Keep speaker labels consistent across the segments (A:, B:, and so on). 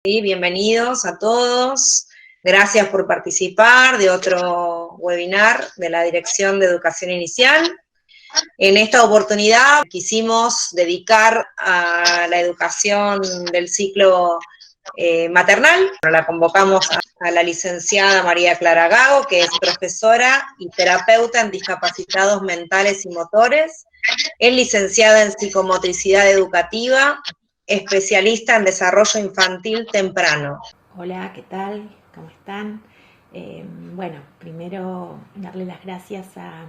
A: Sí, bienvenidos a todos. Gracias por participar de otro webinar de la Dirección de Educación Inicial. En esta oportunidad quisimos dedicar a la educación del ciclo maternal. La convocamos a la licenciada María Clara Gago, que es profesora y terapeuta en discapacitados mentales y motores. Es licenciada en psicomotricidad educativa, especialista en desarrollo infantil temprano.
B: Hola, ¿qué tal? ¿Cómo están? Bueno, primero darle las gracias a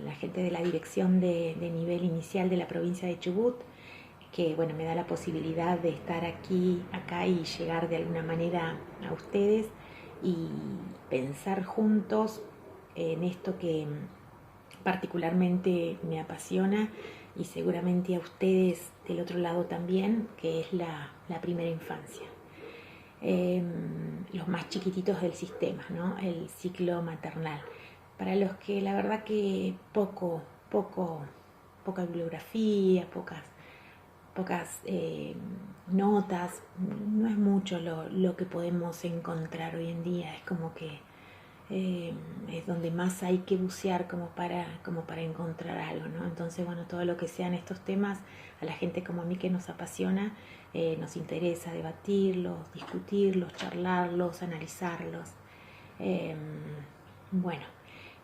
B: la gente de la Dirección de Nivel Inicial de la provincia de Chubut, que bueno, me da la posibilidad de estar acá y llegar de alguna manera a ustedes y pensar juntos en esto que particularmente me apasiona y seguramente a ustedes del otro lado también, que es la primera infancia. Los más chiquititos del sistema, ¿no? El ciclo maternal. Para los que la verdad que poca bibliografía, pocas notas, no es mucho lo que podemos encontrar hoy en día, es como que es donde más hay que bucear como para encontrar algo, ¿no? Entonces, bueno, todo lo que sean estos temas, a la gente como a mí que nos apasiona, nos interesa debatirlos, discutirlos, charlarlos, analizarlos. Eh, bueno,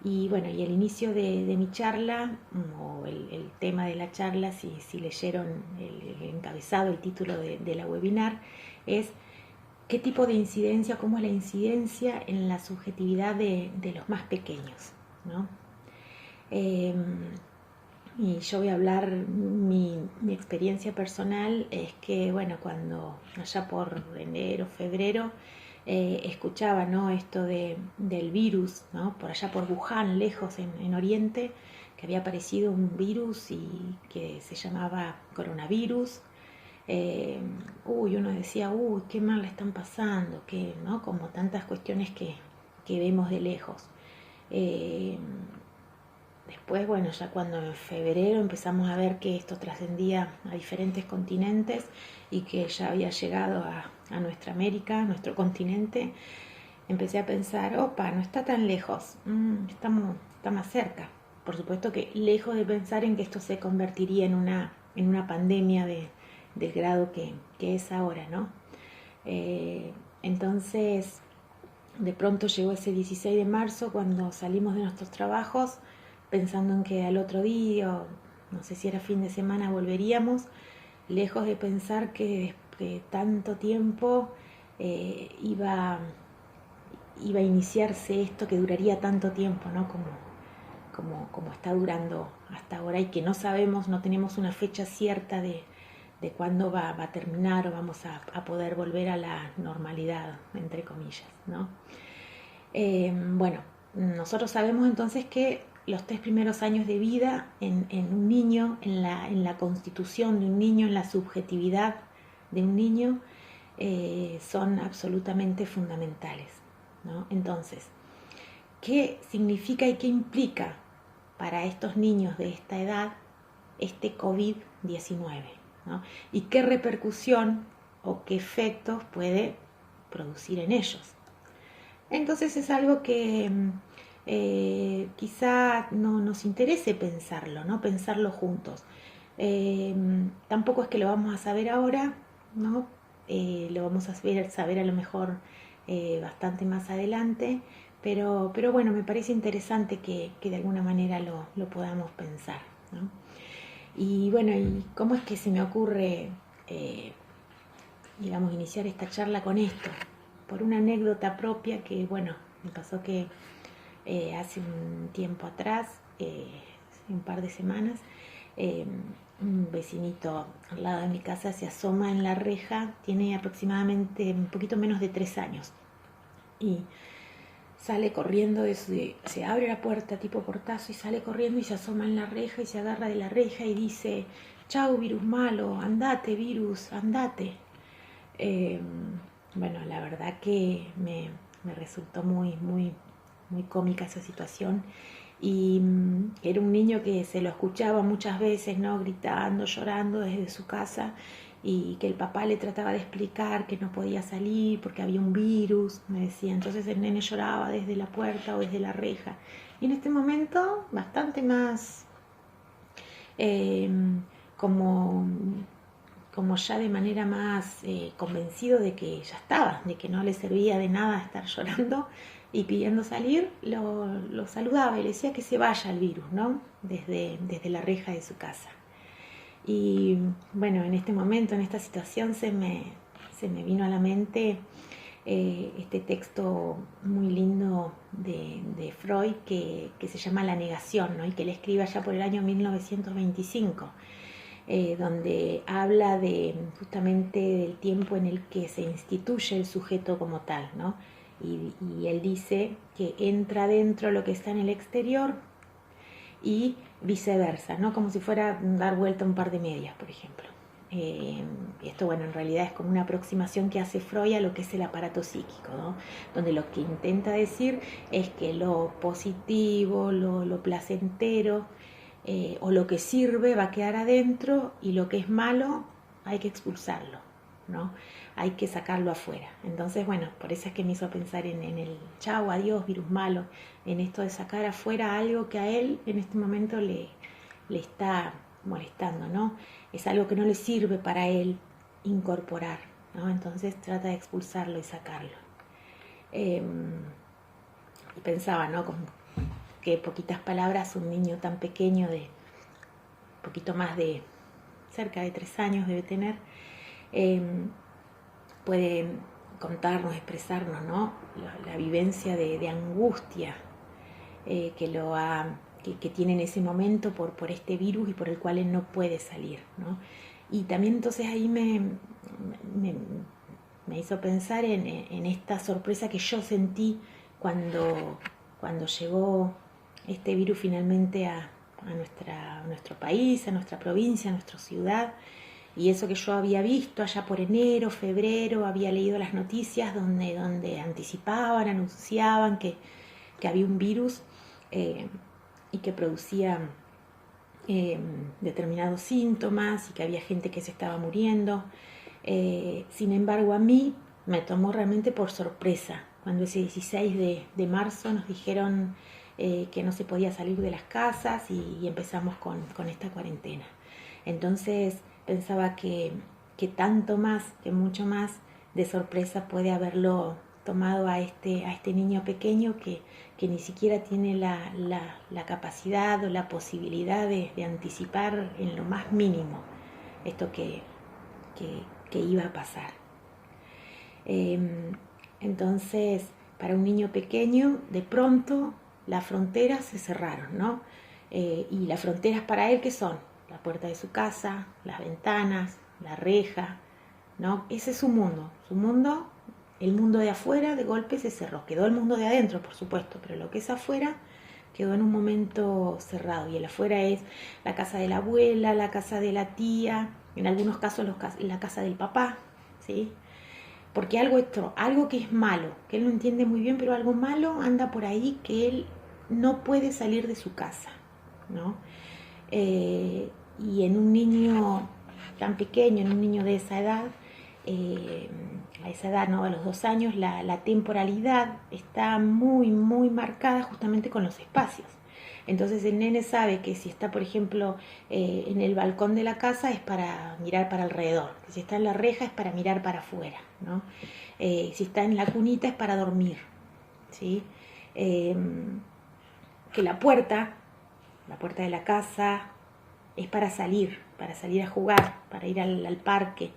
B: y el inicio de mi charla, o el tema de la charla, si leyeron el encabezado, el título de la webinar, es qué tipo de incidencia, cómo es la incidencia en la subjetividad de los más pequeños, ¿no? Y yo voy a hablar, mi experiencia personal es que, bueno, cuando allá por enero, febrero, escuchaba, ¿no?, esto del virus, ¿no?, por allá por Wuhan, lejos en Oriente, que había aparecido un virus y que se llamaba coronavirus. Uno decía, qué mal le están pasando, que, ¿no?, como tantas cuestiones que vemos de lejos. Después, bueno, ya cuando en febrero empezamos a ver que esto trascendía a diferentes continentes y que ya había llegado a nuestra América, nuestro continente, empecé a pensar, opa, no está tan lejos, está más cerca. Por supuesto que lejos de pensar en que esto se convertiría en una pandemia del grado que es ahora, ¿no? Entonces, de pronto llegó ese 16 de marzo cuando salimos de nuestros trabajos, pensando en que al otro día, o no sé si era fin de semana, volveríamos, lejos de pensar que tanto tiempo iba a iniciarse esto que duraría tanto tiempo, ¿no? Como está durando hasta ahora, y que no sabemos, no tenemos una fecha cierta de cuándo va a terminar o vamos a poder volver a la normalidad, entre comillas, ¿no? Bueno, nosotros sabemos entonces que los 3 primeros años de vida en un niño, en la constitución de un niño, en la subjetividad de un niño, son absolutamente fundamentales, ¿no? Entonces, ¿qué significa y qué implica para estos niños de esta edad este COVID-19, ¿no? Y qué repercusión o qué efectos puede producir en ellos? Entonces es algo que quizá no nos interese pensarlo, ¿no? Pensarlo juntos. Tampoco es que lo vamos a saber ahora, ¿no? Lo vamos a saber a lo mejor bastante más adelante, pero bueno, me parece interesante que de alguna manera lo podamos pensar, ¿no? Y bueno, ¿y cómo es que se me ocurre, digamos, iniciar esta charla con esto? Por una anécdota propia que, bueno, me pasó que hace un tiempo atrás, un par de semanas, un vecinito al lado de mi casa se asoma en la reja, tiene aproximadamente un poquito menos de 3 años, y sale corriendo, se abre la puerta tipo portazo y sale corriendo y se asoma en la reja y se agarra de la reja y dice, chau virus malo, andate virus, andate. Bueno, la verdad que me resultó muy cómica esa situación, y era un niño que se lo escuchaba muchas veces, ¿no?, gritando, llorando desde su casa, y que el papá le trataba de explicar que no podía salir porque había un virus, me decía. Entonces el nene lloraba desde la puerta o desde la reja. Y en este momento bastante más eh, como, como ya de manera más convencido de que ya estaba, de que no le servía de nada estar llorando y pidiendo salir, lo saludaba y le decía que se vaya el virus, ¿no? Desde la reja de su casa. Y bueno, en este momento, en esta situación, se me vino a la mente este texto muy lindo de Freud que se llama La negación, ¿no? Y que él escribe allá por el año 1925, donde habla justamente del tiempo en el que se instituye el sujeto como tal, ¿no? Y él dice que entra dentro lo que está en el exterior y viceversa, ¿no? Como si fuera dar vuelta un par de medias, por ejemplo. Esto, bueno, en realidad es como una aproximación que hace Freud a lo que es el aparato psíquico, ¿no? Donde lo que intenta decir es que lo positivo, lo placentero o lo que sirve va a quedar adentro y lo que es malo hay que expulsarlo, ¿no? Hay que sacarlo afuera. Entonces, bueno, por eso es que me hizo pensar en el chau, adiós, virus malo, en esto de sacar afuera algo que a él en este momento le está molestando, ¿no? Es algo que no le sirve para él incorporar, ¿no? Entonces trata de expulsarlo y sacarlo. Y pensaba, ¿no? Con que poquitas palabras un niño tan pequeño de poquito más de cerca de 3 años debe tener, puede contarnos, expresarnos, ¿no? La vivencia de angustia que tiene en ese momento por este virus y por el cual él no puede salir, ¿no? Y también entonces ahí me hizo pensar en esta sorpresa que yo sentí cuando llegó este virus finalmente a nuestro país, a nuestra provincia, a nuestra ciudad. Y eso que yo había visto allá por enero, febrero, había leído las noticias donde anticipaban, anunciaban que había un virus y que producía determinados síntomas y que había gente que se estaba muriendo. Sin embargo, a mí me tomó realmente por sorpresa cuando ese 16 de marzo nos dijeron que no se podía salir de las casas y empezamos con esta cuarentena. Entonces pensaba que tanto más, que mucho más de sorpresa puede haberlo tomado a este niño pequeño que ni siquiera tiene la capacidad o la posibilidad de anticipar en lo más mínimo esto que iba a pasar. Entonces, para un niño pequeño, de pronto las fronteras se cerraron, ¿no? Y las fronteras para él, ¿qué son? La puerta de su casa, las ventanas, la reja, ¿no? Ese es su mundo. Su mundo, el mundo de afuera, de golpe se cerró. Quedó el mundo de adentro, por supuesto, pero lo que es afuera quedó en un momento cerrado. Y el afuera es la casa de la abuela, la casa de la tía, en algunos casos la casa del papá, ¿sí? Porque algo que es malo, que él no entiende muy bien, pero algo malo anda por ahí que él no puede salir de su casa, ¿no? Y en un niño tan pequeño, en un niño de esa edad, a esa edad, ¿no? A los 2 años, la temporalidad está muy, muy marcada justamente con los espacios. Entonces el nene sabe que si está, por ejemplo, en el balcón de la casa es para mirar para alrededor, que si está en la reja es para mirar para afuera, ¿no? Si está en la cunita es para dormir, ¿sí? Que la puerta de la casa es para salir a jugar, para ir al parque,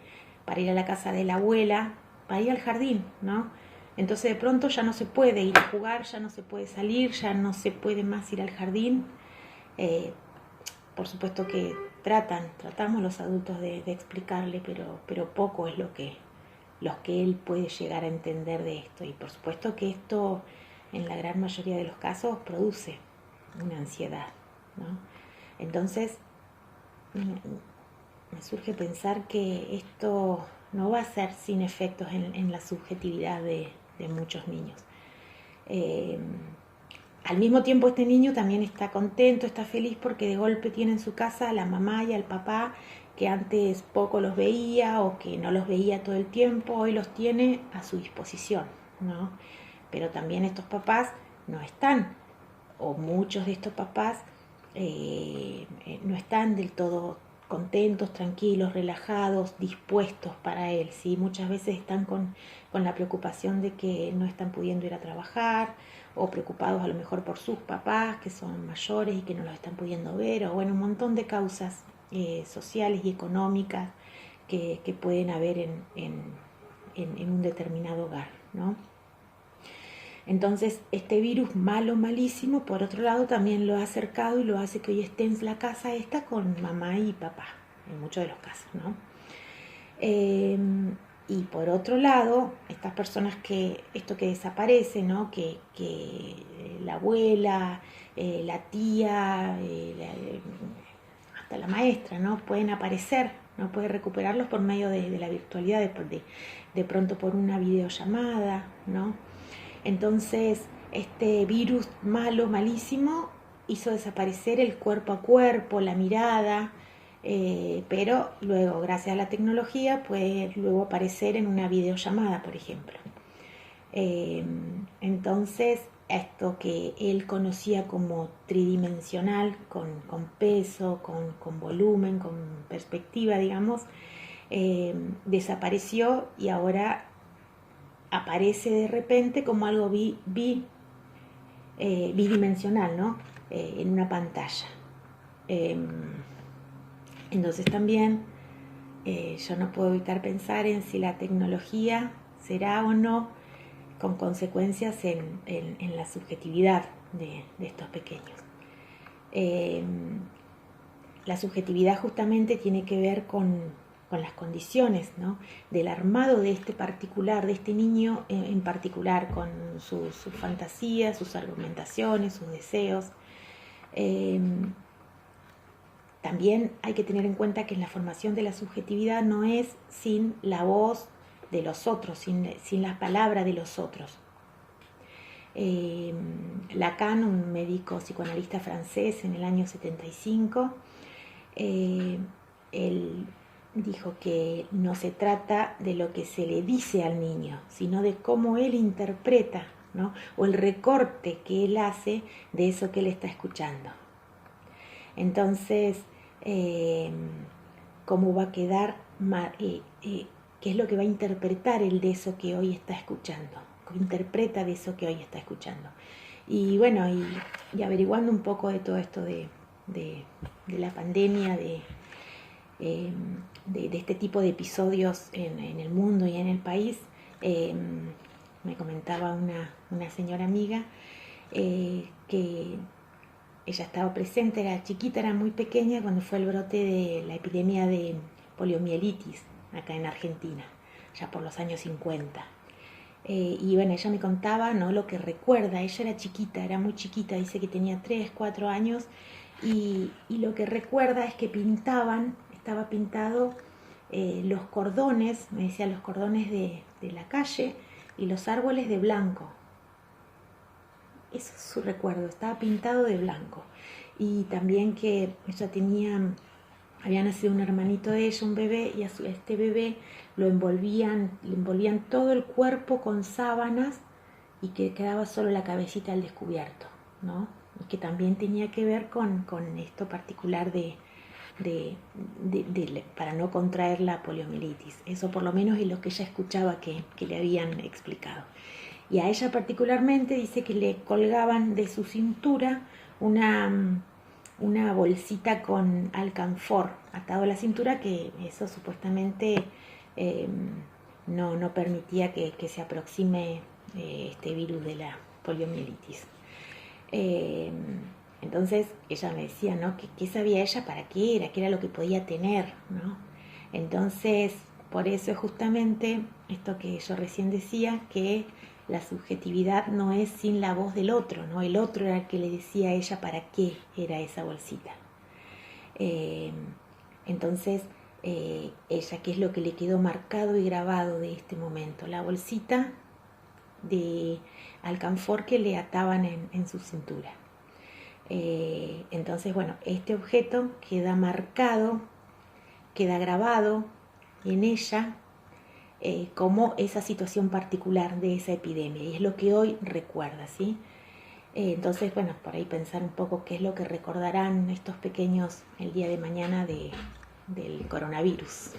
B: para ir a la casa de la abuela, para ir al jardín, ¿no? Entonces de pronto ya no se puede ir a jugar, ya no se puede salir, ya no se puede más ir al jardín. Por supuesto que tratamos los adultos de explicarle, pero poco es lo que él puede llegar a entender de esto. Y por supuesto que esto en la gran mayoría de los casos produce una ansiedad, ¿no? Entonces me surge pensar que esto no va a ser sin efectos en la subjetividad de muchos niños. Al mismo tiempo este niño también está contento, está feliz porque de golpe tiene en su casa a la mamá y al papá que antes poco los veía o que no los veía todo el tiempo, hoy los tiene a su disposición, ¿no? Pero también estos papás no están, o muchos de estos papás no están del todo contentos, tranquilos, relajados, dispuestos para él, ¿sí? Muchas veces están con la preocupación de que no están pudiendo ir a trabajar, o preocupados a lo mejor por sus papás que son mayores y que no los están pudiendo ver, o bueno, un montón de causas sociales y económicas que pueden haber en un determinado hogar, ¿no? Entonces, este virus malo, malísimo, por otro lado, también lo ha acercado y lo hace que hoy esté en la casa esta con mamá y papá, en muchos de los casos, ¿no? Y por otro lado, estas personas esto que desaparece, ¿no? Que la abuela, la tía, hasta la maestra, ¿no? Pueden aparecer, ¿no? Puede recuperarlos por medio de la virtualidad, de pronto por una videollamada, ¿no? Entonces, este virus malo, malísimo, hizo desaparecer el cuerpo a cuerpo, la mirada, pero luego, gracias a la tecnología, puede luego aparecer en una videollamada, por ejemplo. Entonces, esto que él conocía como tridimensional, con peso, con volumen, con perspectiva, digamos, desapareció y ahora aparece de repente como algo bidimensional, ¿no? En una pantalla. Entonces también yo no puedo evitar pensar en si la tecnología será o no con consecuencias en la subjetividad de estos pequeños. La subjetividad justamente tiene que ver con las condiciones, ¿no? Del armado de este particular, de este niño en particular, con sus fantasías, sus argumentaciones, sus deseos. También hay que tener en cuenta que la formación de la subjetividad no es sin la voz de los otros, sin las palabras de los otros. Lacan, un médico psicoanalista francés en el año 75, él dijo que no se trata de lo que se le dice al niño, sino de cómo él interpreta, ¿no? O el recorte que él hace de eso que él está escuchando. Entonces, ¿cómo va a quedar? ¿Qué es lo que va a interpretar él de eso que hoy está escuchando? ¿Cómo interpreta de eso que hoy está escuchando? Y bueno, y averiguando un poco de todo esto de la pandemia, de este tipo de episodios en el mundo y en el país, me comentaba una señora amiga que ella estaba presente, era chiquita, era muy pequeña cuando fue el brote de la epidemia de poliomielitis acá en Argentina, ya por los años 50. Y bueno, ella me contaba, ¿no?, lo que recuerda. Ella era chiquita, era muy chiquita, dice que tenía 3, 4 años, y lo que recuerda es que estaba pintado los cordones, me decía, los cordones de la calle y los árboles de blanco. Ese es su recuerdo, estaba pintado de blanco. Y también que ella había nacido un hermanito de ella, un bebé, y a este bebé le envolvían todo el cuerpo con sábanas y que quedaba solo la cabecita al descubierto, ¿no? Y que también tenía que ver con esto particular para no contraer la poliomielitis. Eso por lo menos es lo que ella escuchaba que le habían explicado. Y a ella particularmente dice que le colgaban de su cintura una bolsita con alcanfor atado a la cintura, que eso supuestamente no permitía que se aproxime este virus de la poliomielitis. Entonces ella me decía, ¿no?, ¿qué sabía ella para qué era lo que podía tener, ¿no? Entonces, por eso es justamente esto que yo recién decía, que la subjetividad no es sin la voz del otro, ¿no? El otro era el que le decía a ella para qué era esa bolsita. Entonces, ella, ¿qué es lo que le quedó marcado y grabado de este momento? La bolsita de alcanfor que le ataban en su cintura. Entonces, bueno, este objeto queda marcado queda grabado en ella como esa situación particular de esa epidemia, y es lo que hoy recuerda, ¿sí? Entonces, bueno, por ahí pensar un poco qué es lo que recordarán estos pequeños el día de mañana del coronavirus.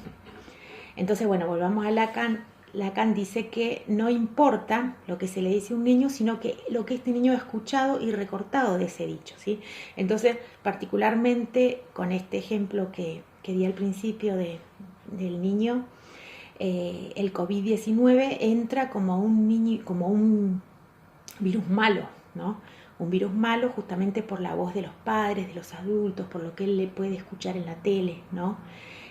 B: Entonces, bueno, volvamos a Lacan. Lacan dice que no importa lo que se le dice a un niño, sino que lo que este niño ha escuchado y recortado de ese dicho, ¿sí? Entonces, particularmente con este ejemplo que di al principio del niño, el COVID-19 entra como un virus malo, ¿no? Un virus malo justamente por la voz de los padres, de los adultos, por lo que él le puede escuchar en la tele, ¿no?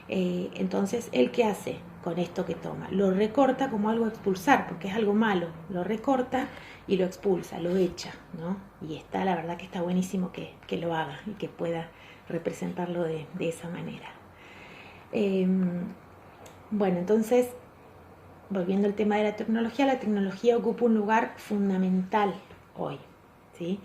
B: Entonces, ¿él qué hace con esto que toma? Lo recorta como algo a expulsar, porque es algo malo. Lo recorta y lo expulsa, lo echa, ¿no? Y la verdad que está buenísimo que lo haga y que pueda representarlo de esa manera. Bueno, entonces, volviendo al tema de la tecnología ocupa un lugar fundamental hoy, ¿sí?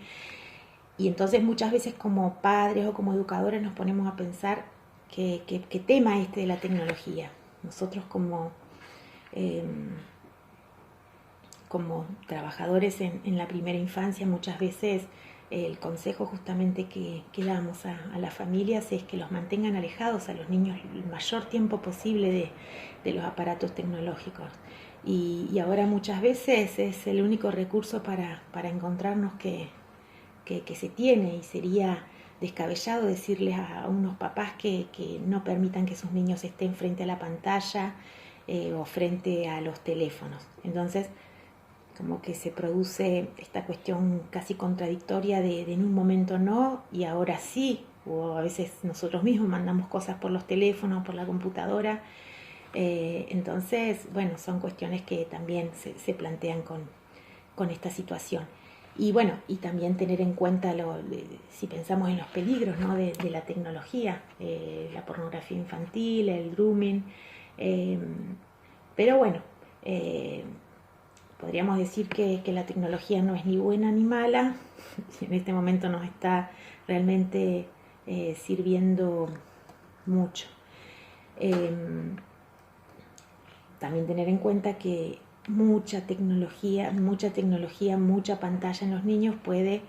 B: Y entonces muchas veces como padres o como educadores nos ponemos a pensar qué tema este de la tecnología. Nosotros como trabajadores en la primera infancia, muchas veces el consejo justamente que damos a las familias es que los mantengan alejados a los niños el mayor tiempo posible de los aparatos tecnológicos. Y ahora muchas veces es el único recurso para encontrarnos que se tiene, y sería descabellado decirles a unos papás que no permitan que sus niños estén frente a la pantalla o frente a los teléfonos. Entonces, como que se produce esta cuestión casi contradictoria de en un momento no y ahora sí, o a veces nosotros mismos mandamos cosas por los teléfonos, por la computadora. Entonces, bueno, son cuestiones que también se plantean con esta situación. Y bueno, y también tener en cuenta, si pensamos en los peligros, ¿no?, de la tecnología, la pornografía infantil, el grooming, pero bueno, podríamos decir que la tecnología no es ni buena ni mala, en este momento nos está realmente sirviendo mucho. También tener en cuenta que mucha tecnología, mucha pantalla en los niños puede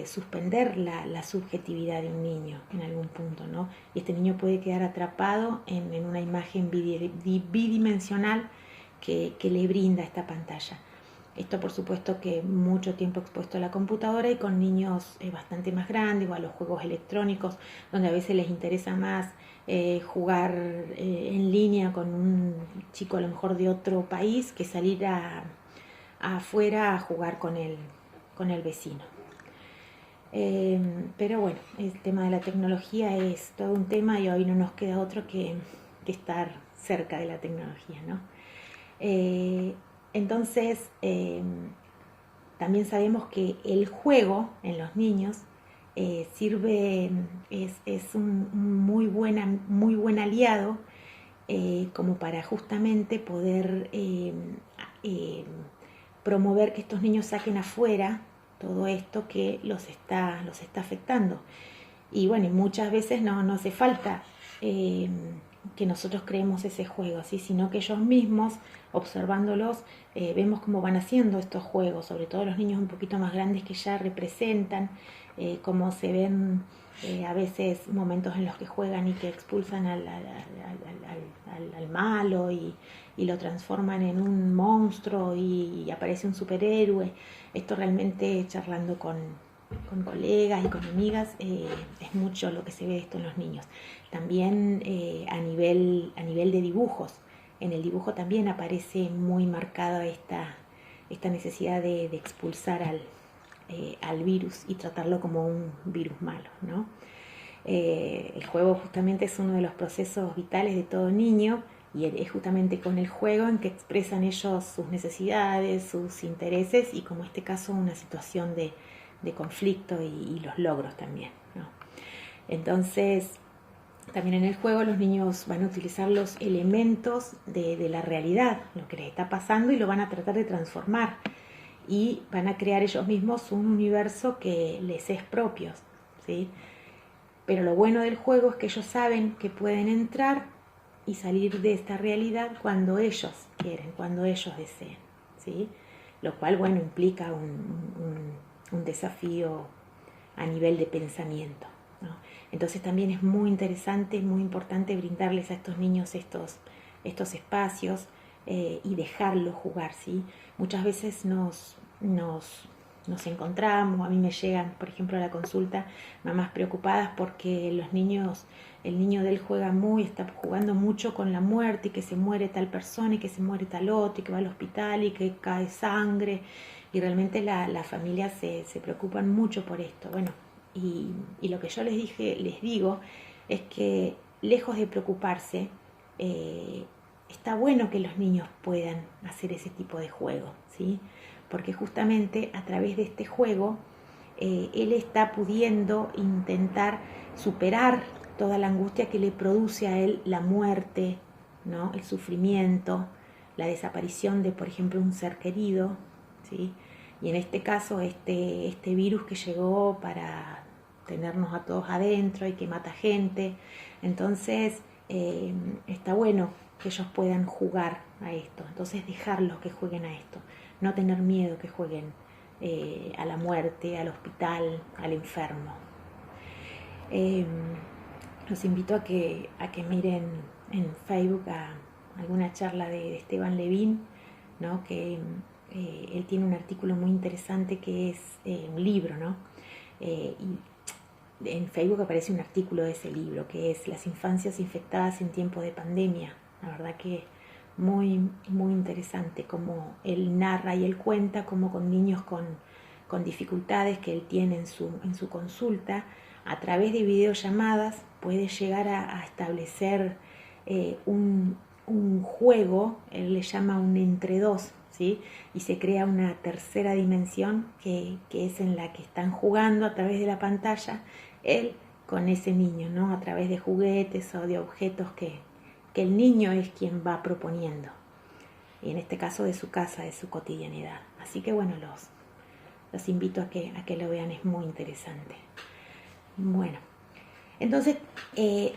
B: suspender la subjetividad de un niño en algún punto, ¿no? Y este niño puede quedar atrapado en una imagen bidimensional que le brinda esta pantalla. Esto por supuesto que mucho tiempo expuesto a la computadora y con niños bastante más grandes o a los juegos electrónicos, donde a veces les interesa más jugar en línea con un chico a lo mejor de otro país que salir afuera a jugar con el vecino. Pero bueno, el tema de la tecnología es todo un tema y hoy no nos queda otro que estar cerca de la tecnología, ¿no? Entonces, también sabemos que el juego en los niños sirve, es un muy buen aliado como para justamente poder promover que estos niños saquen afuera todo esto que los está afectando. Y bueno, y muchas veces no hace falta que nosotros creemos ese juego, ¿sí?, sino que ellos mismos, observándolos, vemos cómo van haciendo estos juegos, sobre todo los niños un poquito más grandes que ya representan, cómo se ven a veces momentos en los que juegan y que expulsan al malo y lo transforman en un monstruo y aparece un superhéroe. Esto realmente, charlando con colegas y con amigas, es mucho lo que se ve esto en los niños. También a nivel de dibujos, en el dibujo también aparece muy marcada esta necesidad de expulsar al virus y tratarlo como un virus malo, ¿no? El juego justamente es uno de los procesos vitales de todo niño, y es justamente con el juego en que expresan ellos sus necesidades, sus intereses y, como en este caso, una situación de conflicto y los logros también, ¿no? Entonces, también en el juego los niños van a utilizar los elementos de la realidad, lo que les está pasando, y lo van a tratar de transformar, y van a crear ellos mismos un universo que les es propio, ¿sí? Pero lo bueno del juego es que ellos saben que pueden entrar y salir de esta realidad cuando ellos quieren, cuando ellos deseen, ¿sí? Lo cual, bueno, implica un desafío a nivel de pensamiento, ¿no? Entonces también es muy interesante, muy importante brindarles a estos niños estos espacios y dejarlos jugar, ¿sí? Muchas veces nos encontramos, a mí me llegan, por ejemplo, a la consulta, mamás preocupadas porque el niño de él está jugando mucho con la muerte y que se muere tal persona y que se muere tal otro y que va al hospital y que cae sangre, y realmente la familia se preocupan mucho por esto. Bueno, y lo que yo les digo es que lejos de preocuparse, está bueno que los niños puedan hacer ese tipo de juego, ¿sí? Porque justamente a través de este juego él está pudiendo intentar superar toda la angustia que le produce a él la muerte, ¿no? El sufrimiento, la desaparición de, por ejemplo, un ser querido, ¿sí? Y en este caso, este virus que llegó para tenernos a todos adentro y que mata gente. Entonces, está bueno que ellos puedan jugar a esto. Entonces, dejarlos que jueguen a esto. No tener miedo que jueguen a la muerte, al hospital, al enfermo. Los invito a que miren en Facebook alguna charla de Esteban Levin, ¿no? Que él tiene un artículo muy interesante que es un libro, ¿no? Y en Facebook aparece un artículo de ese libro que es Las infancias infectadas en tiempos de pandemia. La verdad que muy, muy interesante como él narra y él cuenta como con niños con dificultades que él tiene en su consulta, a través de videollamadas puede llegar a establecer un juego, él le llama un entre dos, ¿sí? Y se crea una tercera dimensión que es en la que están jugando a través de la pantalla él con ese niño, ¿no? A través de juguetes o de objetos que el niño es quien va proponiendo, y en este caso de su casa, de su cotidianidad. Así que bueno, los invito a que lo vean, es muy interesante. Bueno, entonces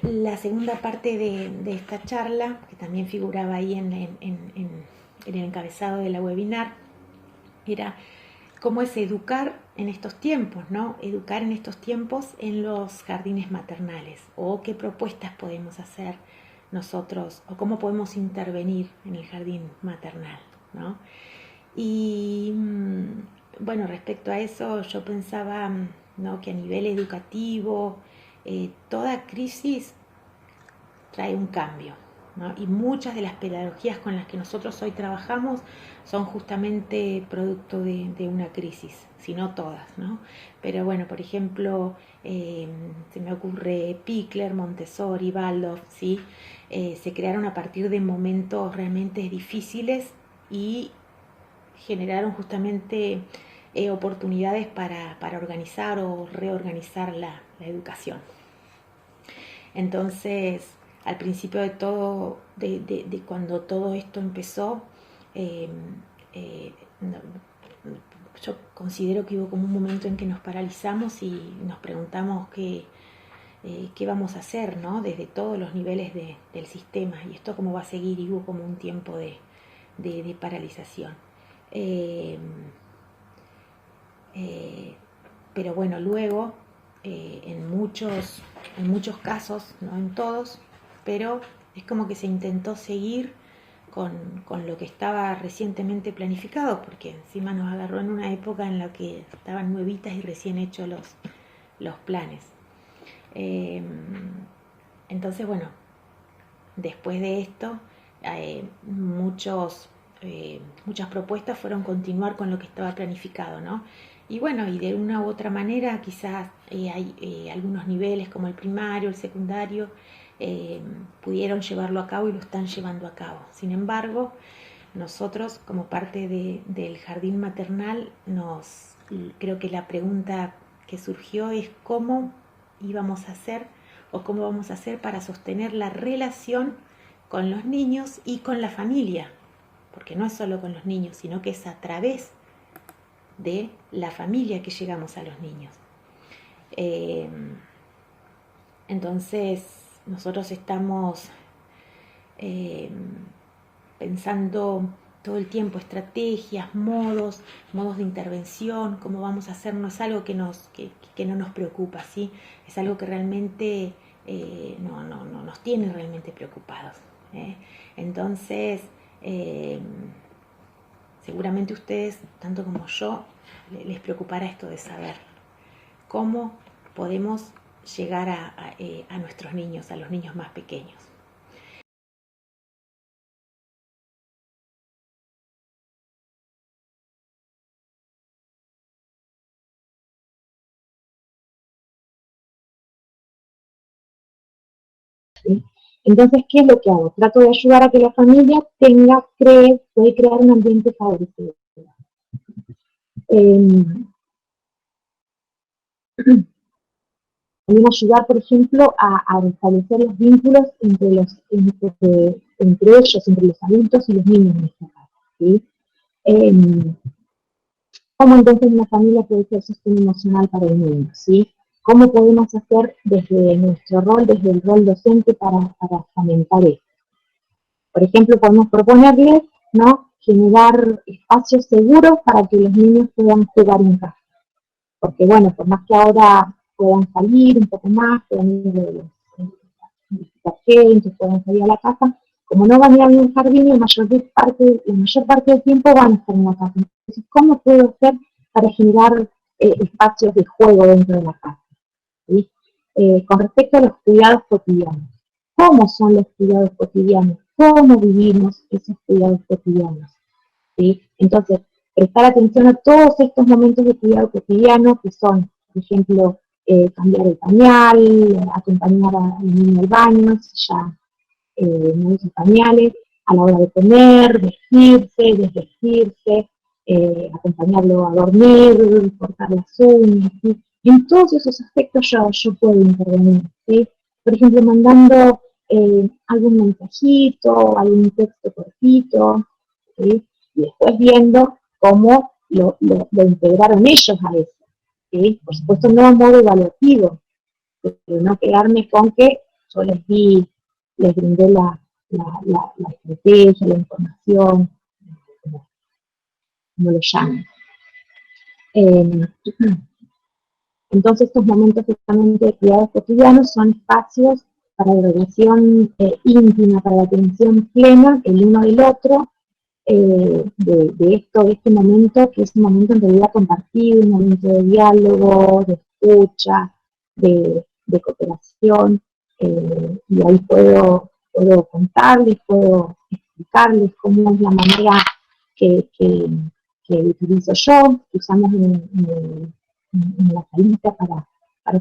B: la segunda parte de esta charla, que también figuraba ahí en el encabezado de la webinar, era cómo es educar en estos tiempos, ¿no? Educar en estos tiempos en los jardines maternales, o qué propuestas podemos hacer nosotros, o cómo podemos intervenir en el jardín maternal, ¿no? Y bueno, respecto a eso yo pensaba, ¿no?, que a nivel educativo toda crisis trae un cambio, ¿no? Y muchas de las pedagogías con las que nosotros hoy trabajamos son justamente producto de una crisis, si no todas, ¿no? Pero bueno, por ejemplo, se me ocurre Pickler, Montessori, Waldorf, ¿sí? Se crearon a partir de momentos realmente difíciles y generaron justamente oportunidades para organizar o reorganizar la educación. Entonces, al principio de todo, de cuando todo esto empezó, yo considero que hubo como un momento en que nos paralizamos y nos preguntamos qué vamos a hacer, ¿no? Desde todos los niveles del sistema, y esto cómo va a seguir, y hubo como un tiempo de paralización. Pero bueno, luego en muchos casos, no en todos, pero es como que se intentó seguir con lo que estaba recientemente planificado, porque encima nos agarró en una época en la que estaban nuevitas y recién hechos los planes. Entonces, bueno, después de esto, muchas propuestas fueron continuar con lo que estaba planificado, ¿no? Y bueno, y de una u otra manera quizás hay algunos niveles como el primario, el secundario, pudieron llevarlo a cabo y lo están llevando a cabo. Sin embargo, nosotros como parte del jardín maternal, creo que la pregunta que surgió es cómo íbamos a hacer o cómo vamos a hacer para sostener la relación con los niños y con la familia, porque no es solo con los niños, sino que es a través de la familia que llegamos a los niños. Entonces, nosotros estamos pensando todo el tiempo estrategias, modos de intervención, cómo vamos a hacer. No es algo que no nos preocupa, ¿sí? Es algo que realmente no nos tiene realmente preocupados, ¿eh? Entonces, seguramente ustedes, tanto como yo, les preocupará esto de saber cómo podemos llegar a nuestros niños, a los niños más pequeños.
C: ¿Sí? Entonces, ¿qué es lo que hago? Trato de ayudar a que la familia puede crear un ambiente favorecido. También ayudar, por ejemplo, a restablecer los vínculos entre ellos, entre los adultos y los niños en este caso, ¿sí? ¿Cómo entonces una familia puede ser sostén emocional para el niño? ¿Sí? ¿Cómo podemos hacer desde nuestro rol, desde el rol docente para fomentar esto? Por ejemplo, podemos proponerles, ¿no?, generar espacios seguros para que los niños puedan jugar en casa. Porque bueno, por más que ahora puedan salir un poco más, puedan ir de visitar gente, puedan salir a la casa, como no van a ir a un jardín, la mayor parte del tiempo van a estar en la casa. Entonces, ¿cómo puedo hacer para generar espacios de juego dentro de la casa? ¿Sí? Con respecto a los cuidados cotidianos, ¿cómo son los cuidados cotidianos? ¿Cómo vivimos esos cuidados cotidianos? ¿Sí? Entonces, prestar atención a todos estos momentos de cuidado cotidiano que son, por ejemplo, cambiar el pañal, acompañar al niño al baño, si ya no usa pañales, a la hora de comer, vestirse, desvestirse, acompañarlo a dormir, cortar las uñas, ¿sí? En todos esos aspectos yo puedo intervenir, ¿sí? Por ejemplo, mandando algún mensajito, algún texto cortito, ¿sí? Y después viendo cómo lo integraron ellos a eso, ¿sí? Por supuesto no a modo evaluativo, pero no quedarme con que yo les brindé la estrategia, la información, como lo llaman. Entonces, estos momentos justamente de cuidados cotidianos son espacios para la relación íntima, para la atención plena el uno del otro, de este momento, que es un momento en realidad compartido, un momento de diálogo, de escucha, de cooperación, y ahí puedo contarles, puedo explicarles cómo es la manera que utilizo yo, que usamos en la salita para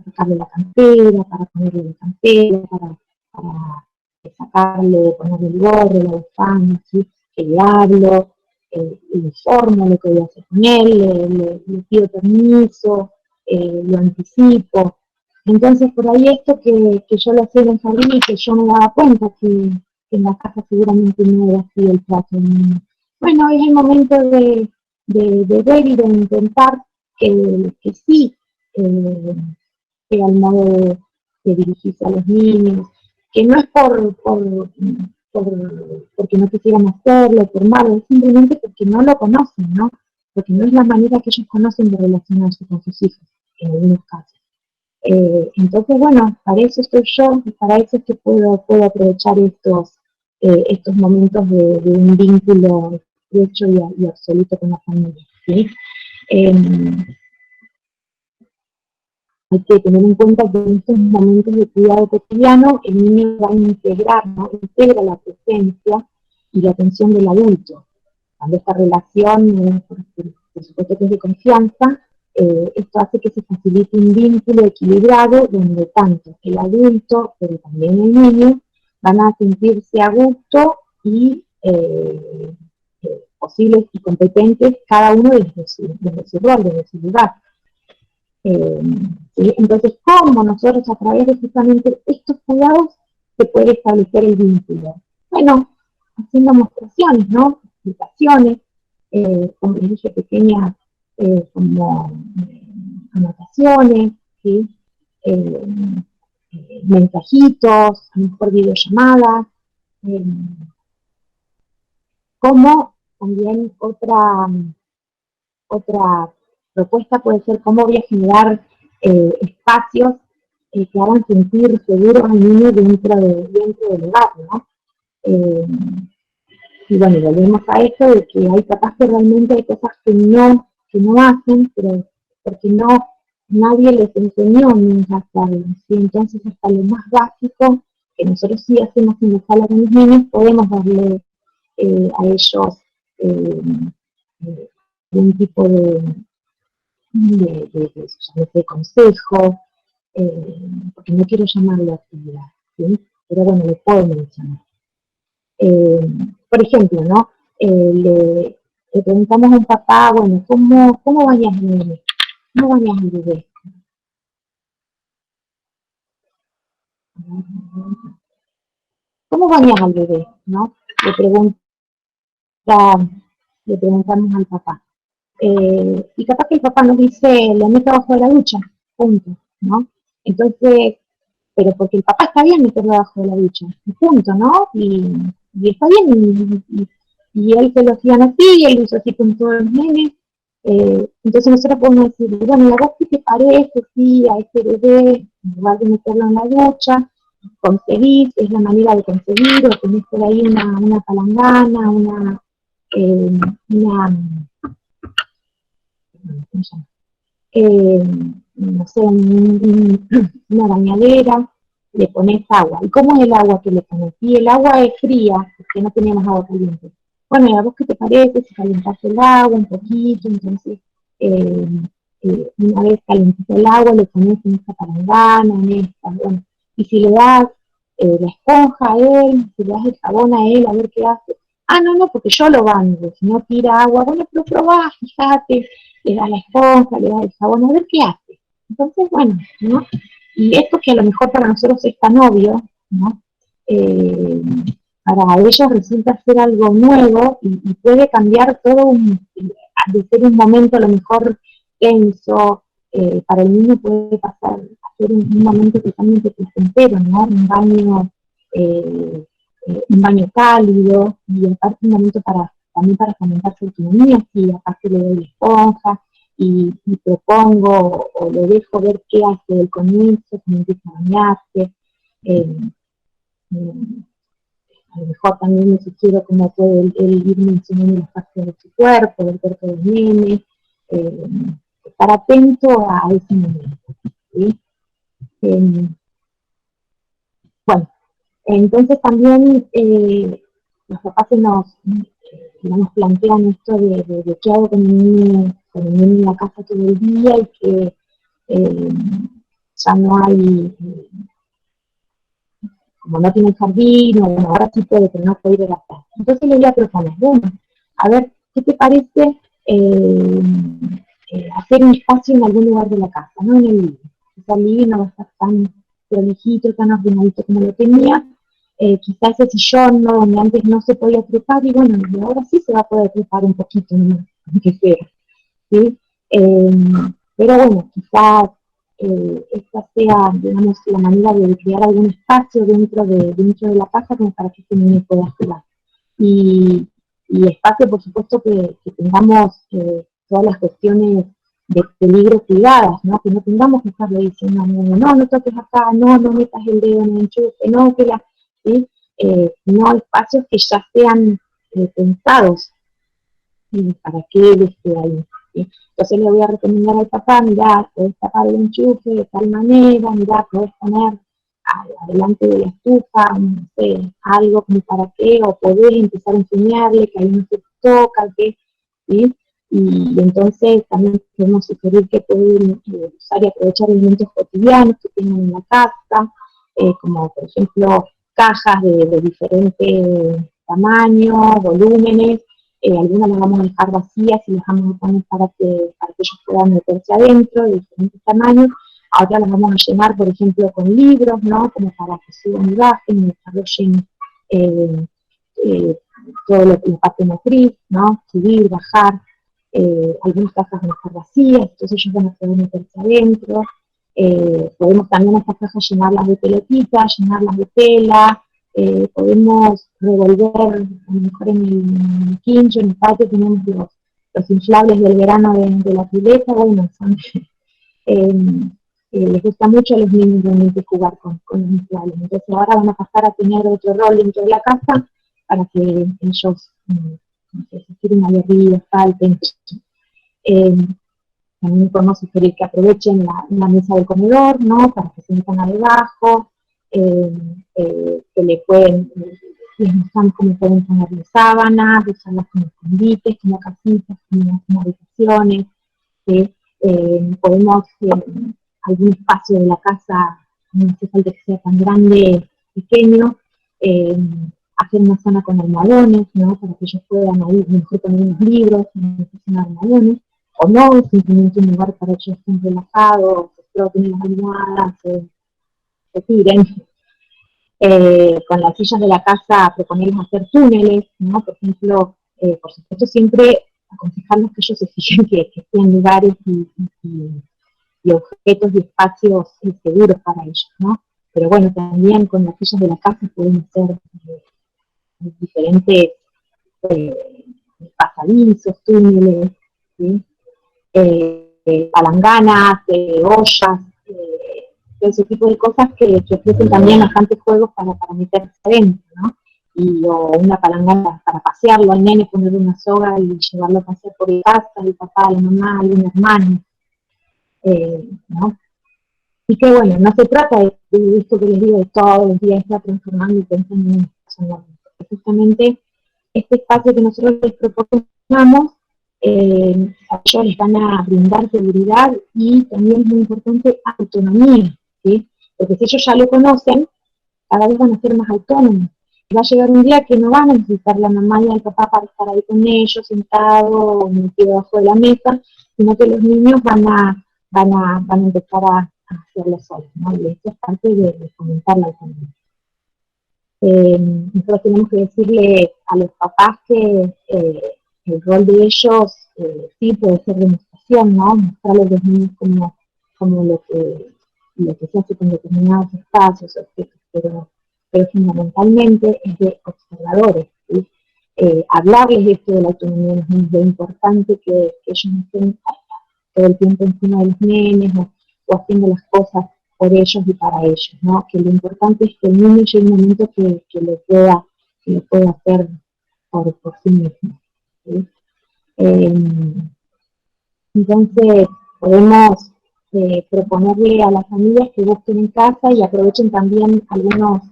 C: sacarle la campera, para ponerle la campera, para sacarle, ponerle el gorro, la bufanda, ¿sí? Que le hablo, le informo lo que voy a hacer con él, le pido permiso, lo anticipo. Entonces, por ahí esto que yo lo hacía en el jardín y que yo me daba cuenta que en la casa seguramente no era así el trato. Bueno, es el momento de ver y de intentar que sí sea el modo de dirigirse a los niños, que no es porque no quisieran hacerlo, por malo, es simplemente porque no lo conocen, ¿no? Porque no es la manera que ellos conocen de relacionarse con sus hijos, en algunos casos. Entonces, bueno, para eso estoy yo, y para eso es que puedo aprovechar estos momentos de un vínculo estrecho y absoluto con la familia, ¿sí? Hay que tener en cuenta que en estos momentos de cuidado cotidiano el niño va a integrar, ¿no? Integra la presencia y la atención del adulto. Cuando esta relación, por supuesto que es de confianza, esto hace que se facilite un vínculo equilibrado donde tanto el adulto, pero también el niño, van a sentirse a gusto y posibles y competentes cada uno desde su rol, desde su lugar. ¿Sí? Entonces, ¿cómo nosotros a través de justamente estos cuidados se puede establecer el vínculo? Bueno, haciendo mostraciones, ¿no? Explicaciones, como les dije, pequeñas como anotaciones, ¿sí? mensajitos, a lo mejor videollamadas, como también otra propuesta puede ser cómo voy a generar espacios que hagan sentir seguros al niño dentro del hogar, ¿no? Y bueno, volvemos a esto de que hay capaz que realmente hay cosas que no hacen, pero porque nadie les enseñó nunca a hacerlo, ¿sí? Entonces hasta lo más básico que nosotros sí hacemos en la sala con los niños, podemos darle a ellos un tipo de consejo, porque no quiero llamarlo actividad, ¿sí? Pero bueno, le puedo mencionar. Por ejemplo, ¿no? Le preguntamos a un papá, bueno, ¿cómo bañas al bebé? ¿Cómo bañas al bebé? ¿Cómo bañas al bebé? ¿No? Le, pregunta, le preguntamos al papá. Y capaz que el papá nos dice, lo meto abajo de la ducha, punto, ¿no? Entonces, pero porque el papá está bien meterlo abajo de la ducha, punto, ¿no? Y está bien, y él se lo hacían así, y él lo hizo así con todos los nenes. Entonces nosotros podemos decir, bueno, ¿y a vos qué te parece si a este bebé, en lugar de meterlo en la ducha, conseguís, es la manera de conseguir, o tenés por ahí una palangana, eh, una eh, no sé, una bañadera, le pones agua. ¿Y cómo es el agua que le pones? Y el agua es fría, porque no teníamos agua caliente. Bueno, ¿y a vos qué te parece si calentás el agua un poquito? Entonces, eh, una vez calentito el agua, le pones en esta palangana, en esta, bueno. Y si le das la esponja a él, si le das el jabón a él, a ver qué hace. Ah, no, porque yo lo banco, si no tira agua, bueno, pero probá, fíjate, le das la esponja, le das el jabón, a ver qué hace. Entonces, bueno, ¿no? Y esto que a lo mejor para nosotros es tan obvio, ¿no? Para ellos resulta ser algo nuevo y puede cambiar todo de ser un momento a lo mejor tenso, para el niño puede pasar a ser un momento totalmente placentero, ¿no? Un baño cálido y aparte un momento también para fomentar su autonomía, si aparte le doy la esponja y propongo o le dejo ver qué hace él con eso, cómo empieza a bañarse. Eh, a lo mejor también me sugiero cómo puede él ir mencionando las partes de su cuerpo, del cuerpo del nene, estar atento a ese momento, ¿sí? Bueno, entonces también los papás nos plantean esto de qué hago con el niño en la casa todo el día y que ya no hay, como no tiene jardín, o bueno, ahora sí puede, pero no puede ir a la casa. Entonces le voy a proponer, bueno, a ver, ¿qué te parece hacer un espacio en algún lugar de la casa, no en el living? Quizá el living no va a estar tan prolijito, tan ordenadito como lo tenía, quizás ese sillón donde antes no se podía trepar, y bueno, y ahora sí se va a poder trepar un poquito, ¿no? Aunque sea, ¿sí? Pero bueno, quizás esta sea, digamos, la manera de crear algún espacio dentro de la casa como para que este niño pueda jugar. Y, y espacio, por supuesto, que tengamos todas las cuestiones de peligro cuidadas, ¿no? Que no tengamos que estarle diciendo, no toques acá, no metas el dedo en el enchufe, no, ¿sí? No espacios que ya sean pensados para que él esté ahí, ¿sí? Entonces le voy a recomendar al papá, mirá, podés tapar el enchufe de tal manera, mirá, podés poner adelante de la estufa, no sé, algo como para qué, o podés empezar a enseñarle que ahí no se toca, que, ¿sí? Y entonces también podemos sugerir que pueden usar y aprovechar elementos cotidianos que tienen en la casa, como por ejemplo cajas de diferentes tamaños, volúmenes, algunas las vamos a dejar vacías y las vamos a poner para que ellos puedan meterse adentro de diferentes tamaños. Ahora las vamos a llenar, por ejemplo, con libros, ¿no? Como para que suban y bajen y desarrollen todo lo que es la parte motriz, ¿no? Subir, bajar. Algunas cajas van a estar vacías, entonces ellos van a poder meterse adentro. Podemos también estas cajas llenarlas de pelotitas, llenarlas de tela, podemos revolver, a lo mejor en el quincho, en el patio tenemos los inflables del verano de la pileta, bueno, son, les gusta mucho a los niños realmente jugar con los inflables. Entonces ahora van a pasar a tener otro rol dentro de la casa para que ellos, no sé, si quieren aguerridos, salten. También podemos sugerir que aprovechen la mesa del comedor, ¿no? Para que se metan ahí debajo, que les muestran cómo pueden ponerle sábanas, usarlas como escondites, como casitas, como habitaciones, ¿sí? Podemos, algún espacio de la casa, no hace falta que sea tan grande, pequeño, hacer una zona con almohadones, ¿no? Para que ellos puedan ahí mejor poner unos libros en esa zona de almohadones, o no, simplemente un lugar para ellos estén relajados, se froten las almohadas, se tiren. Con las sillas de la casa proponerles hacer túneles, ¿no? Por ejemplo, por supuesto siempre aconsejarles que ellos se fijen que sean lugares y objetos y espacios seguros para ellos, ¿no? Pero bueno, también con las sillas de la casa pueden hacer diferentes pasadizos, túneles, ¿sí? Palanganas, ollas, todo ese tipo de cosas que ofrecen también bastantes juegos para meterse adentro, ¿no? O una palangana para pasearlo al nene, ponerle una soga y llevarlo a pasear por la casa, el papá, la mamá, algún hermano, ¿no? Y que bueno, no se trata de esto que les digo, de todos los días estar transformando y pensando en una persona, porque justamente este espacio que nosotros les proporcionamos, a ellos les van a brindar seguridad y también es muy importante autonomía, ¿sí? Porque si ellos ya lo conocen, cada vez van a ser más autónomos. Va a llegar un día que no van a necesitar la mamá y al papá para estar ahí con ellos, sentado o metido debajo de la mesa, sino que los niños van a empezar a hacerlo solos, ¿no? Y esto es parte de fomentar la autonomía. Nosotros tenemos que decirle a los papás que el rol de ellos sí puede ser demostración, ¿no? Mostrarles a los niños como lo que se hace con determinados espacios, objetos, pero fundamentalmente es de observadores, ¿sí? Hablarles de esto de la autonomía de los niños, de lo importante que ellos no estén todo el tiempo encima de los nenes o haciendo las cosas por ellos y para ellos, ¿no? Que lo importante es que el niño llegue un momento que lo pueda hacer por sí mismo, ¿sí? Entonces podemos proponerle a las familias que busquen en casa y aprovechen también algunos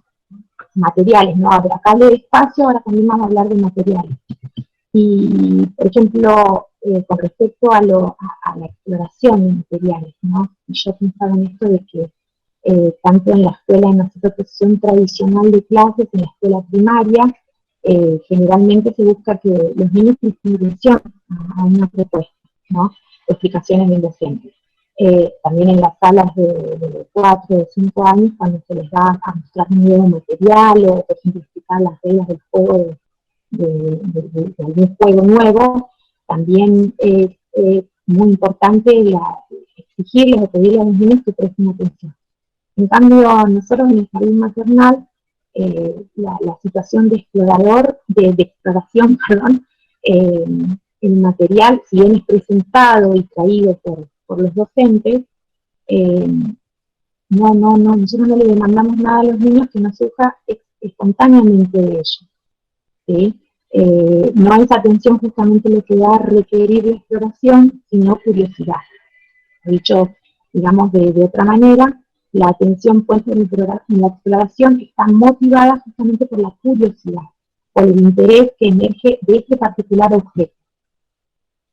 C: materiales, ¿no? Acá de espacio, ahora también vamos a hablar de materiales. Y, por ejemplo, con respecto a la exploración de materiales, ¿no? Yo pensaba en esto de que tanto en la escuela, en nuestra profesión tradicional de clases, en la escuela primaria, generalmente se busca que los niños presten atención a una propuesta, ¿no? Explicaciones del docente. También en las salas de 4 o 5 años, cuando se les va a mostrar un nuevo material o, por ejemplo, explicar las reglas del juego de algún juego nuevo, también es muy importante exigirles o pedirles a los niños que presten atención. En cambio, nosotros en el jardín maternal, la situación de exploración, perdón, el material, si bien es presentado y traído por los docentes, nosotros no le demandamos nada a los niños que no surja espontáneamente de ellos, ¿sí? No es atención justamente lo que va a requerir la exploración, sino curiosidad. Dicho, digamos, de otra manera, la atención puede ser en la exploración que está motivada justamente por la curiosidad, por el interés que emerge de este particular objeto.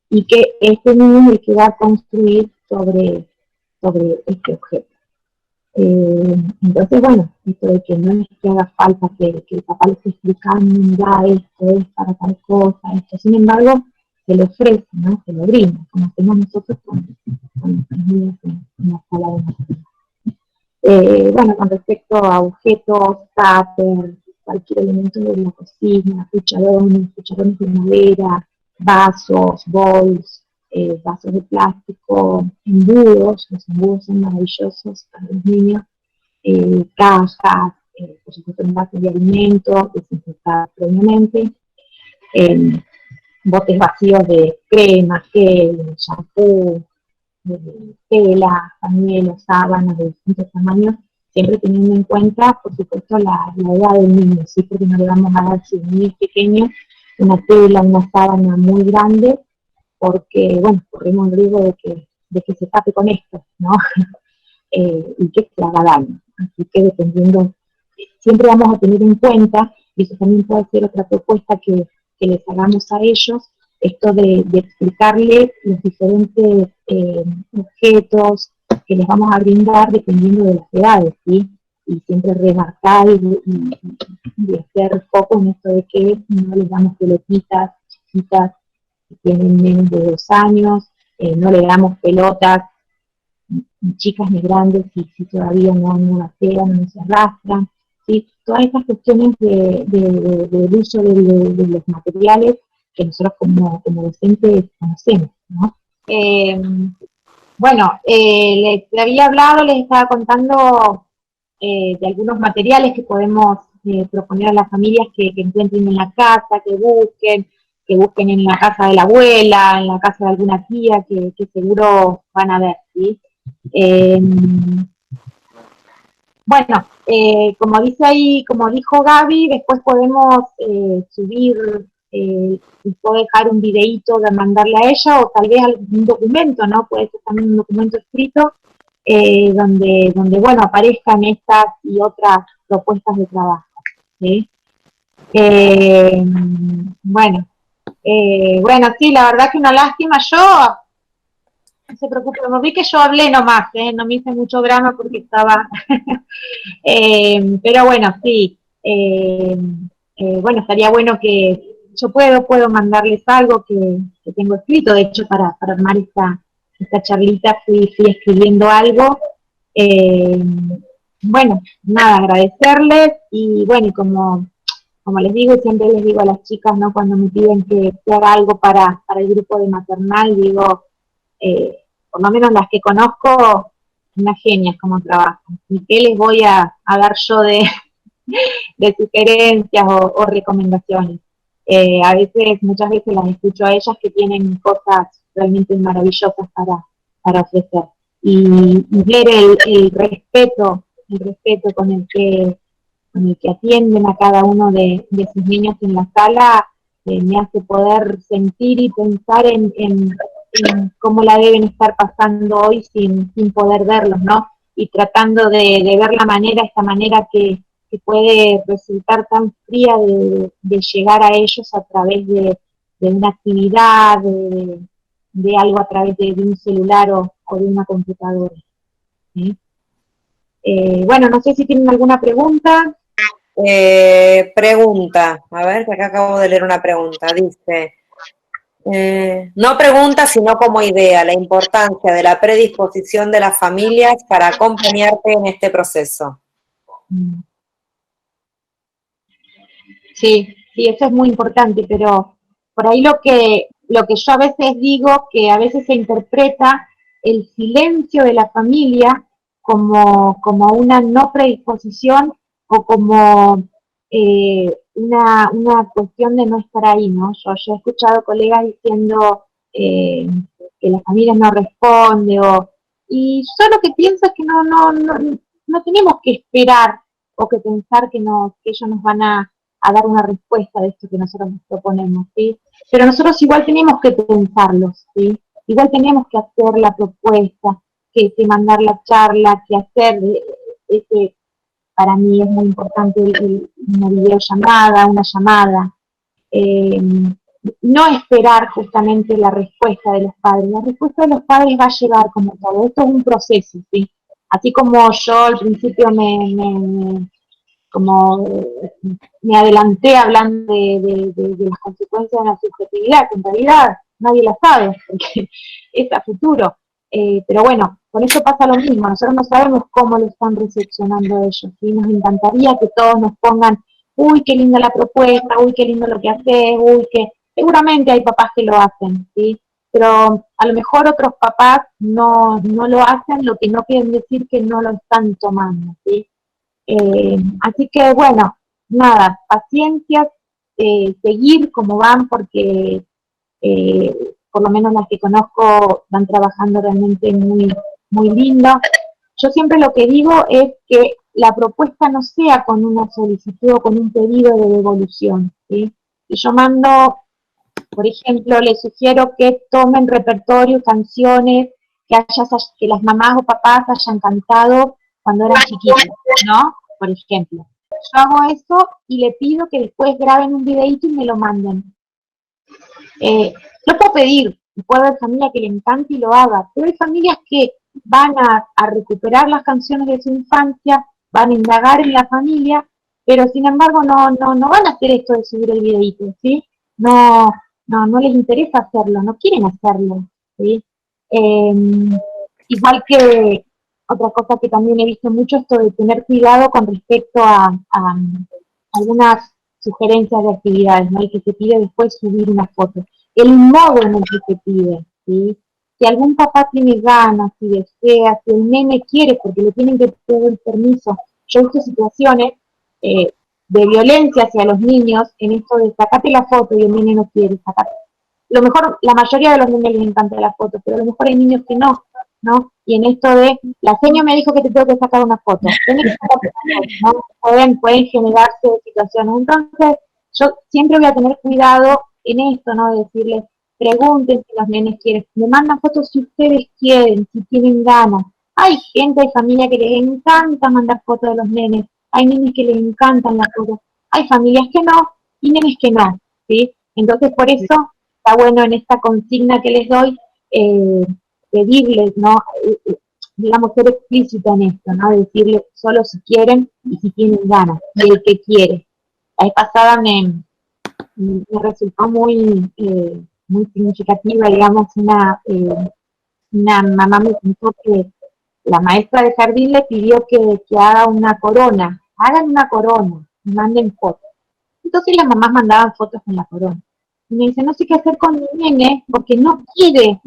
C: Y que este niño es el que va a construir sobre este objeto. Entonces, bueno, esto de que no es que haga falta que el papá le esté explicando, mira, esto es para tal cosa, esto, sin embargo, se le ofrece, ¿no? Se lo brinda, como hacemos nosotros con nuestros niños en la sala de maternidad. Bueno, con respecto a objetos, tupper, cualquier elemento de la cocina, cucharones de madera, vasos, bowls, vasos de plástico, embudos, los embudos son maravillosos para los niños, cajas, por supuesto envases de alimentos desinfectados previamente, botes vacíos de crema, gel, shampoo, tela, pañuelos, sábanas de distintos tamaños, siempre teniendo en cuenta, por supuesto, la edad del niño, ¿sí? Porque no le vamos a dar, si el niño es pequeño, una tela, una sábana muy grande, porque, bueno, corremos el riesgo de que se tape con esto, ¿no? Y que se haga daño. Así que dependiendo, siempre vamos a tener en cuenta, y eso también puede ser otra propuesta que les hagamos a ellos, esto de explicarle los diferentes objetos que les vamos a brindar dependiendo de las edades, ¿sí? Y siempre remarcar y hacer foco en esto de que no les damos pelotitas chiquitas que tienen menos de 2 años, no le damos pelotas ni chicas ni grandes si todavía no gatean, no se arrastran, ¿sí? Todas estas cuestiones del uso de los materiales que nosotros como docentes conocemos, ¿no? Bueno, les había hablado, les estaba contando de algunos materiales que podemos proponer a las familias que encuentren en la casa, que busquen en la casa de la abuela, en la casa de alguna tía, que seguro van a ver, ¿sí? Bueno, como dice ahí, como dijo Gaby, después podemos subir, puedo dejar un videíto de mandarle a ella, o tal vez algún documento, ¿no? Puede ser también un documento escrito, donde, bueno, aparezcan estas y otras propuestas de trabajo, ¿sí? Bueno, sí, la verdad que una lástima. Yo, no se preocupe, me vi que yo hablé nomás, no me hice mucho drama porque estaba, pero bueno, sí, bueno, estaría bueno que yo puedo mandarles algo que tengo escrito, de hecho para armar esta charlita fui escribiendo algo, bueno, nada, agradecerles y bueno, y como les digo, siempre les digo a las chicas, ¿no? Cuando me piden que haga algo para el grupo de maternal, digo, por lo menos las que conozco, unas genias como trabajan. ¿Y qué les voy a dar yo de sugerencias o recomendaciones? Muchas veces las escucho a ellas que tienen cosas realmente maravillosas para ofrecer. Y ver el respeto con el que atienden a cada uno de sus niños en la sala, me hace poder sentir y pensar en cómo la deben estar pasando hoy sin poder verlos, ¿no? Y tratando de ver esta manera que puede resultar tan fría de llegar a ellos a través de una actividad, de algo a través de un celular o de una computadora, ¿sí? Bueno, no sé si tienen alguna pregunta.
A: Pregunta, a ver, que acá acabo de leer una pregunta, dice, no pregunta, sino como idea, la importancia de la predisposición de las familias para acompañarte en este proceso.
C: Sí, eso es muy importante, pero por ahí lo que yo a veces digo, que a veces se interpreta el silencio de la familia como una no predisposición o como una cuestión de no estar ahí, ¿no? Yo he escuchado colegas diciendo que la familia no responde, y yo lo que pienso es que no tenemos que esperar o que pensar que ellos nos van a dar una respuesta de esto que nosotros nos proponemos, ¿sí? Pero nosotros igual tenemos que pensarlos, ¿sí? Igual tenemos que hacer la propuesta, que mandar la charla, que hacer, para mí es muy importante una videollamada, una llamada, no esperar justamente la respuesta de los padres. La respuesta de los padres va a llegar como todo. Esto es un proceso, ¿sí? Así como yo al principio me adelanté hablando de las consecuencias de la subjetividad, que en realidad nadie la sabe, porque es a futuro. Pero bueno, con eso pasa lo mismo, nosotros no sabemos cómo lo están recepcionando ellos, ¿sí? Nos encantaría que todos nos pongan, uy, qué linda la propuesta, uy, qué lindo lo que haces, uy, que seguramente hay papás que lo hacen, ¿sí? pero a lo mejor otros papás no lo hacen, lo que no quiere decir que no lo están tomando, ¿sí? Así que bueno, nada, paciencia, seguir como van, porque por lo menos las que conozco van trabajando realmente muy, muy lindo. Yo siempre lo que digo es que la propuesta no sea con una solicitud o con un pedido de devolución, ¿sí? Y yo mando, por ejemplo, les sugiero que tomen repertorio, canciones que las mamás o papás hayan cantado cuando eran chiquitos, ¿no? Por ejemplo. Yo hago eso y le pido que después graben un videíto y me lo manden. No puedo pedir, puede haber familia que le encante y lo haga, pero hay familias que van a recuperar las canciones de su infancia, van a indagar en la familia, pero sin embargo no van a hacer esto de subir el videíto, ¿sí? No les interesa hacerlo, no quieren hacerlo, ¿sí? Igual que otra cosa que también he visto mucho, esto de tener cuidado con respecto a algunas sugerencias de actividades, ¿no? Y que se pide después subir una foto. El modo en el que se pide, ¿sí? Si algún papá tiene ganas, si desea, si el nene quiere, porque le tienen que pedir el permiso. Yo he visto situaciones de violencia hacia los niños en esto de sacate la foto y el nene no quiere sacarte. Lo mejor, la mayoría de los niños les encanta la foto, pero a lo mejor hay niños que no, ¿no? Y en esto de, la señora me dijo que te tengo que sacar una foto, tenés que sacar una foto, ¿no? Pueden generarse situaciones. Entonces, yo siempre voy a tener cuidado en esto, ¿no? De decirles, pregunten si los nenes quieren, me mandan fotos si ustedes quieren, si tienen ganas. Hay gente, hay familia que les encanta mandar fotos de los nenes, hay niños que les encantan las fotos, hay familias que no, y nenes que no, ¿sí? Entonces, por eso está bueno en esta consigna que les doy, pedirles, ¿no? Digamos, ser explícita en esto, ¿no? Decirles solo si quieren y si tienen ganas, y el que quiere. La vez pasada me resultó muy significativa, digamos, una mamá me contó que la maestra de jardín le pidió que haga una corona, hagan una corona, y manden fotos. Entonces las mamás mandaban fotos con la corona. Y me dice, no sé qué hacer con mi nene porque no quiere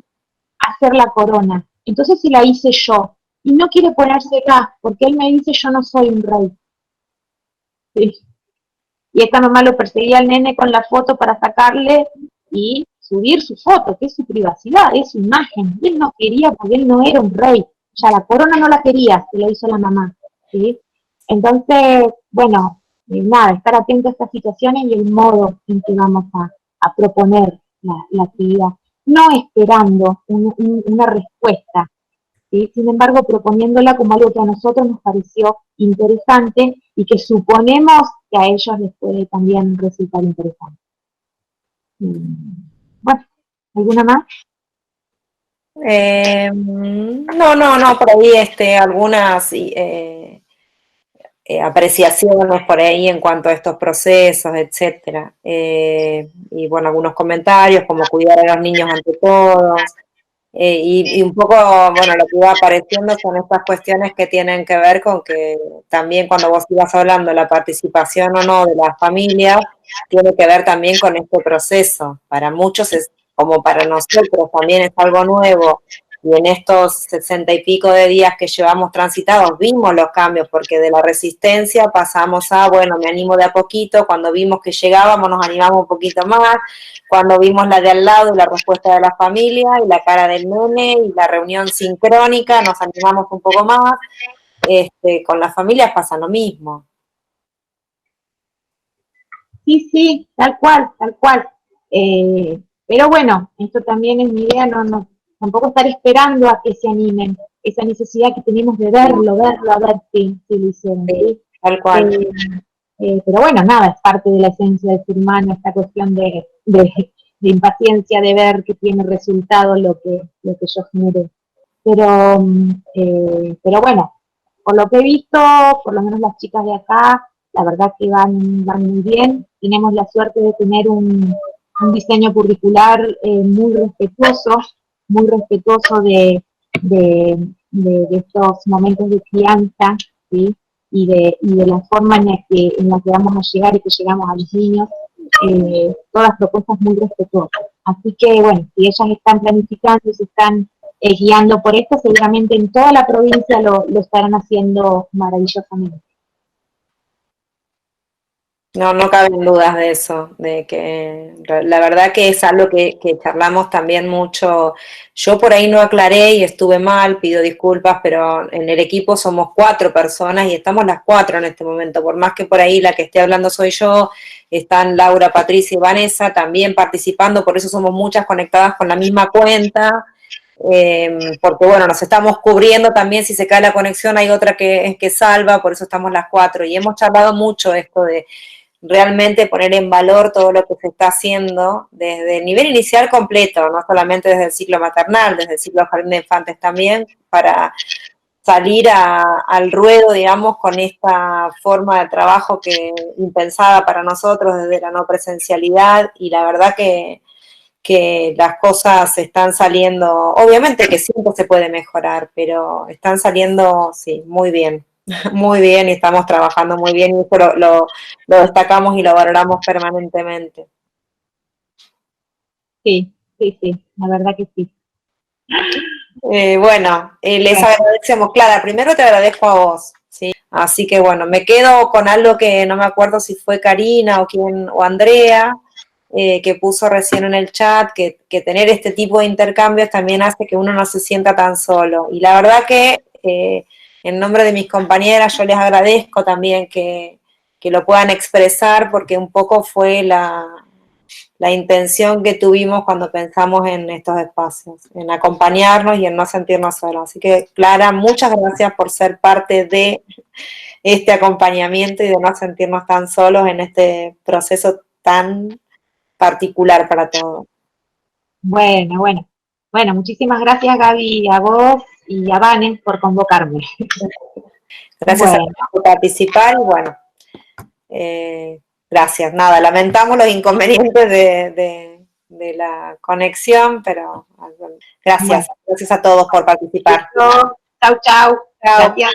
C: hacer la corona. Entonces si la hice yo. Y no quiere ponerse acá, porque él me dice, yo no soy un rey. ¿Sí? Y esta mamá lo perseguía al nene con la foto para sacarle y subir su foto, que es su privacidad, es su imagen. Y él no quería porque él no era un rey. Ya la corona no la quería, se lo hizo la mamá. ¿Sí? Entonces, bueno, nada, estar atento a estas situaciones y el modo en que vamos a proponer la actividad. No esperando una respuesta, ¿sí? Sin embargo, proponiéndola como algo que a nosotros nos pareció interesante y que suponemos que a ellos les puede también resultar interesante. Bueno, ¿alguna más?
A: No, por ahí algunas apreciaciones por ahí en cuanto a estos procesos, etcétera. Y bueno, algunos comentarios como cuidar a los niños ante todos. Y un poco, bueno, lo que iba apareciendo son estas cuestiones que tienen que ver con que también cuando vos ibas hablando de la participación o no de las familias, tiene que ver también con este proceso. Para muchos es como para nosotros también es algo nuevo. Y en estos 60 y pico de días que llevamos transitados vimos los cambios, porque de la resistencia pasamos a, bueno, me animo de a poquito, cuando vimos que llegábamos nos animamos un poquito más, cuando vimos la de al lado y la respuesta de la familia y la cara del nene y la reunión sincrónica, nos animamos un poco más. Con las familias pasa lo mismo.
C: Sí, tal cual, tal cual. Pero bueno, esto también es mi idea, tampoco estar esperando a que se animen, esa necesidad que tenemos de verlo, a ver si lo hicieron.
A: Sí, tal cual.
C: Pero bueno, nada, es parte de la esencia del ser humano, esta cuestión de impaciencia de ver que tiene resultado lo que yo generé. Pero bueno, por lo que he visto, por lo menos las chicas de acá, la verdad que van muy bien. Tenemos la suerte de tener un diseño curricular muy respetuoso de estos momentos de crianza, ¿sí? Y de la forma en la que vamos a llegar y que llegamos a los niños. todas propuestas muy respetuosas. Así que, bueno, si ellas están planificando y se están guiando por esto, seguramente en toda la provincia lo estarán haciendo maravillosamente.
A: No, no caben dudas de eso, de que la verdad que es algo que charlamos también mucho. Yo por ahí no aclaré y estuve mal, pido disculpas, pero en el equipo somos 4 personas y estamos las 4 en este momento. Por más que por ahí la que esté hablando soy yo, están Laura, Patricia y Vanessa también participando, por eso somos muchas conectadas con la misma cuenta. Porque bueno, nos estamos cubriendo también, si se cae la conexión hay otra que salva, por eso estamos las 4 y hemos charlado mucho esto de realmente poner en valor todo lo que se está haciendo desde el nivel inicial completo, no solamente desde el ciclo maternal, desde el ciclo jardín de infantes también, para salir al ruedo, digamos, con esta forma de trabajo que impensada para nosotros desde la no presencialidad, y la verdad que las cosas están saliendo, obviamente que siempre se puede mejorar, pero están saliendo, sí, muy bien. Muy bien, y estamos trabajando muy bien, y eso lo destacamos y lo valoramos permanentemente.
C: Sí, sí, sí, la verdad que sí.
A: Bueno, les agradecemos. Clara, primero te agradezco a vos, ¿sí? Así que bueno, me quedo con algo que no me acuerdo si fue Karina o Andrea, que puso recién en el chat, que tener este tipo de intercambios también hace que uno no se sienta tan solo. Y la verdad que en nombre de mis compañeras yo les agradezco también que lo puedan expresar, porque un poco fue la intención que tuvimos cuando pensamos en estos espacios, en acompañarnos y en no sentirnos solos. Así que, Clara, muchas gracias por ser parte de este acompañamiento y de no sentirnos tan solos en este proceso tan particular para todos.
C: Bueno, bueno. Bueno, muchísimas gracias, Gaby, a vos y a Vane por convocarme.
A: Gracias a todos por participar y bueno, gracias. Nada, lamentamos los inconvenientes de la conexión, pero gracias.
C: Bueno.
A: Gracias a todos por participar.
C: Chau, chau.
A: Chao.
C: Gracias.